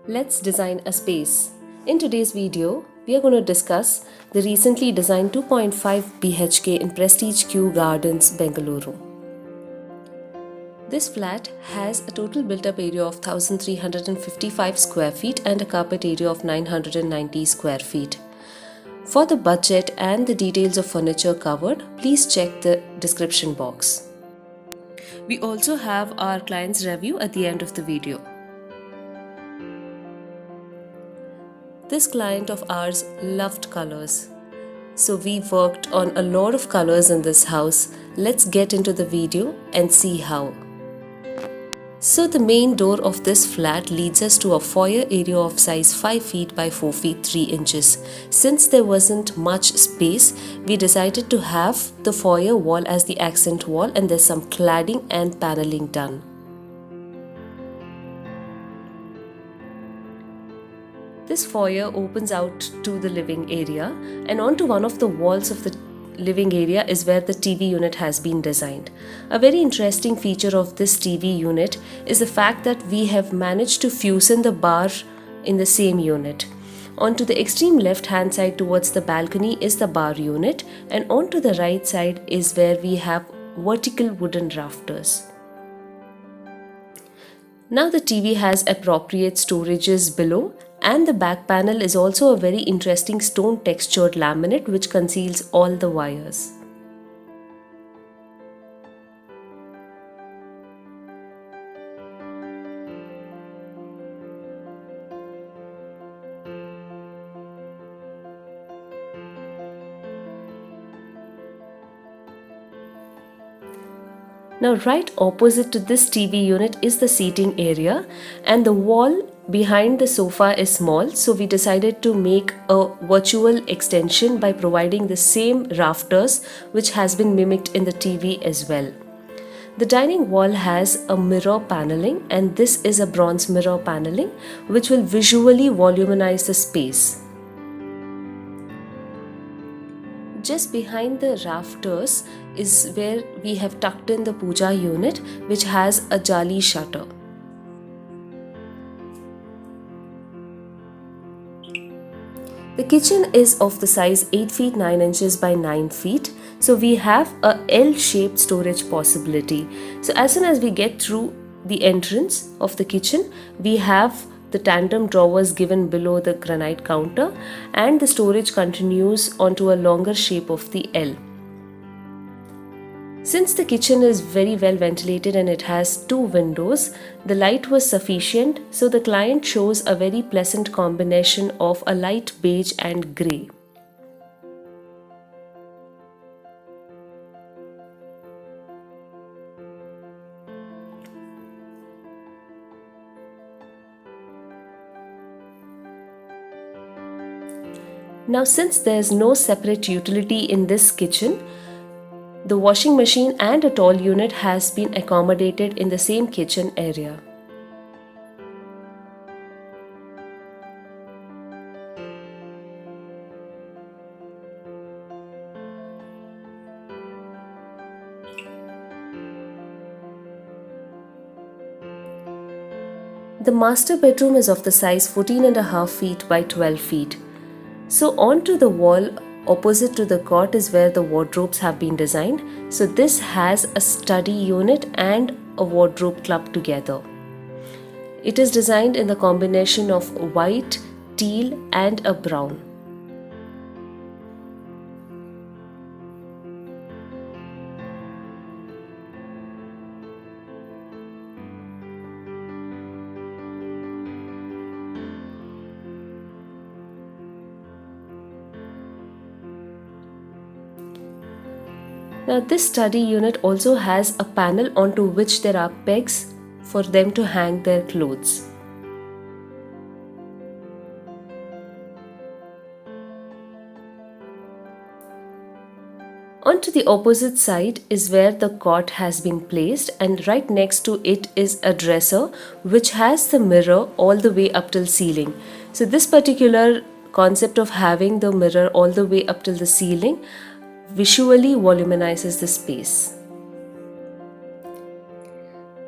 Let's design a space. In today's video, we are going to discuss the recently designed 2.5 Bhk in Prestige Kew Gardens, Bangalore. This flat has a total built-up area of 1,355 square feet and a carpet area of 990 square feet. For the budget and the details of furniture covered, please check the description box. We also have our client's review at the end of the video. This client of ours loved colors, so we worked on a lot of colors in this house. Let's get into the video and see how. So the main door of this flat leads us to a foyer area of size 5 feet by 4 feet 3 inches. Since there wasn't much space, we decided to have the foyer wall as the accent wall, and there's some cladding and paneling done. This foyer opens out to the living area, and onto one of the walls of the living area is where the TV unit has been designed. A very interesting feature of this TV unit is the fact that we have managed to fuse in the bar in the same unit. Onto the extreme left hand side towards the balcony is the bar unit, and onto the right side is where we have vertical wooden rafters. Now the TV has appropriate storages below, and the back panel is also a very interesting stone textured laminate which conceals all the wires. Now right opposite to this TV unit is the seating area, and the wall behind the sofa is small, so we decided to make a virtual extension by providing the same rafters which has been mimicked in the TV as well. The dining wall has a mirror paneling, and this is a bronze mirror paneling which will visually voluminize the space. Just behind the rafters is where we have tucked in the puja unit, which has a jali shutter. The kitchen is of the size 8 feet 9 inches by 9 feet, so we have a L-shaped storage possibility. So as soon as we get through the entrance of the kitchen, we have the tandem drawers given below the granite counter, and the storage continues onto a longer shape of the L. Since the kitchen is very well ventilated and it has 2 windows, the light was sufficient, so the client chose a very pleasant combination of a light beige and grey. Now since there is no separate utility in this kitchen, the washing machine and a tall unit has been accommodated in the same kitchen area. The master bedroom is of the size 14.5 feet by 12 feet. So onto the wall opposite to the cot is where the wardrobes have been designed. So this has a study unit and a wardrobe clubbed together. It is designed in the combination of white, teal and a brown. Now this study unit also has a panel onto which there are pegs for them to hang their clothes. Onto the opposite side is where the cot has been placed, and right next to it is a dresser which has the mirror all the way up till ceiling. So this particular concept of having the mirror all the way up till the ceiling visually volumizes the space.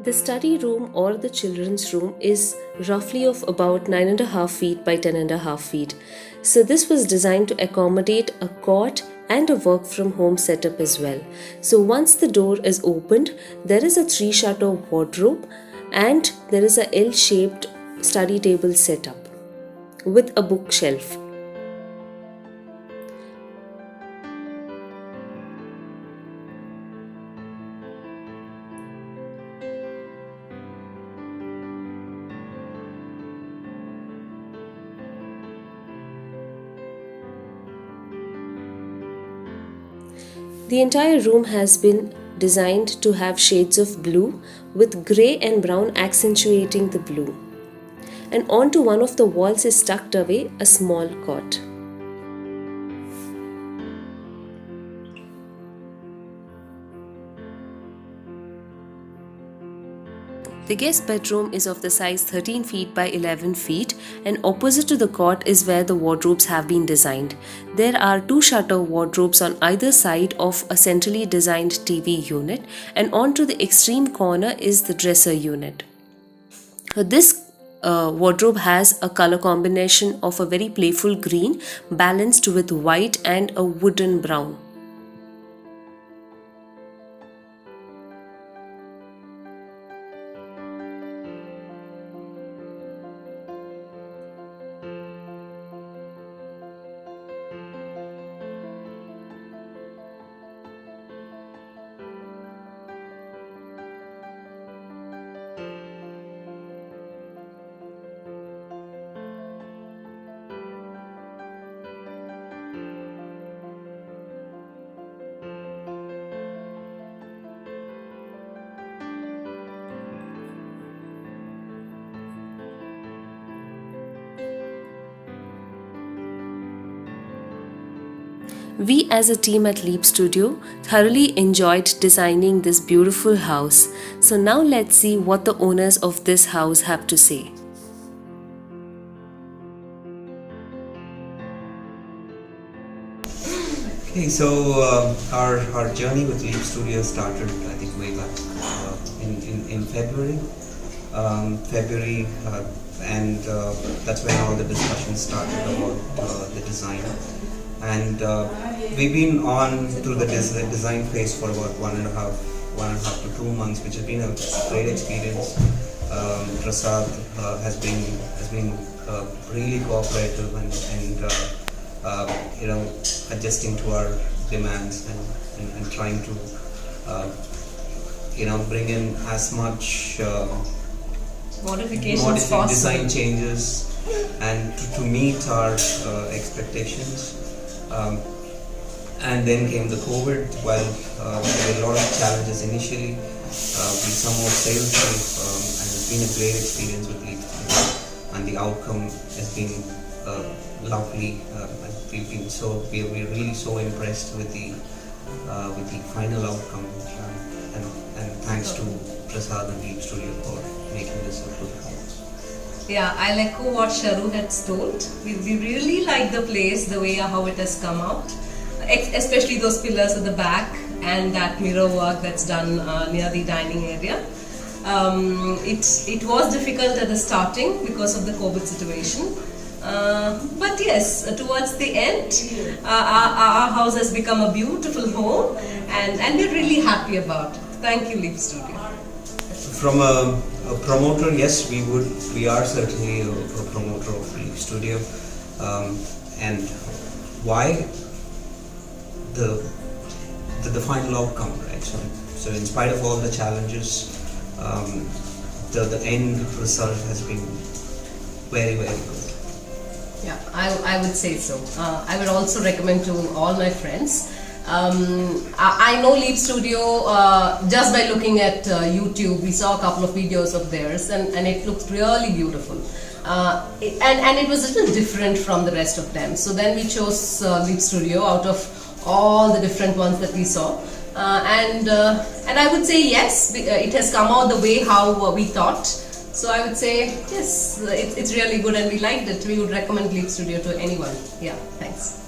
The study room or the children's room is roughly of about 9.5 feet by 10.5 feet. So this was designed to accommodate a cot and a work from home setup as well. So once the door is opened, there is a 3-shutter wardrobe and there is a L-shaped study table setup with a bookshelf. The entire room has been designed to have shades of blue with grey and brown accentuating the blue. And onto one of the walls is tucked away a small cot. The guest bedroom is of the size 13 feet by 11 feet, and opposite to the cot is where the wardrobes have been designed. There are 2-shutter wardrobes on either side of a centrally designed TV unit, and onto the extreme corner is the dresser unit. This wardrobe has a color combination of a very playful green balanced with white and a wooden brown. We as a team at Leap Studio thoroughly enjoyed designing this beautiful house. So now let's see what the owners of this house have to say. Okay, so our journey with Leap Studio started, I think, way back in February. And that's when all the discussions started about the design. And we've been on through the design phase for about one and a half to 2 months, which has been a great experience. Prasad has been really cooperative and adjusting to our demands and trying to bring in as much modifications possible, design changes, and to meet our expectations. And then came the COVID. While there were a lot of challenges initially, we somewhat sailed through, and it's been a great experience with Leap Studio, and the outcome has been lovely. We're really so impressed with the final outcome, and thanks to Prasad and Leap Studio for making this a good house. Yeah, I'll echo what Sharu had told. We really like the place, the way how it has come out, especially those pillars at the back and that mirror work that's done near the dining area. It was difficult at the starting because of the COVID situation. But yes, towards the end, our house has become a beautiful home, and we're really happy about it. Thank you, Leap Studio. From a promoter, yes, we are certainly a promoter of Leap Studio. And why? The final outcome, right? So in spite of all the challenges, the end result has been very, very good. Yeah, I would say so. I would also recommend to all my friends. I know Leap Studio just by looking at YouTube. We saw a couple of videos of theirs, and it looks really beautiful. And it was a little different from the rest of them. So then we chose Leap Studio out of all the different ones that we saw. And I would say yes, it has come out the way how we thought. So I would say yes, it's really good and we liked it. We would recommend Leap Studio to anyone. Yeah, thanks.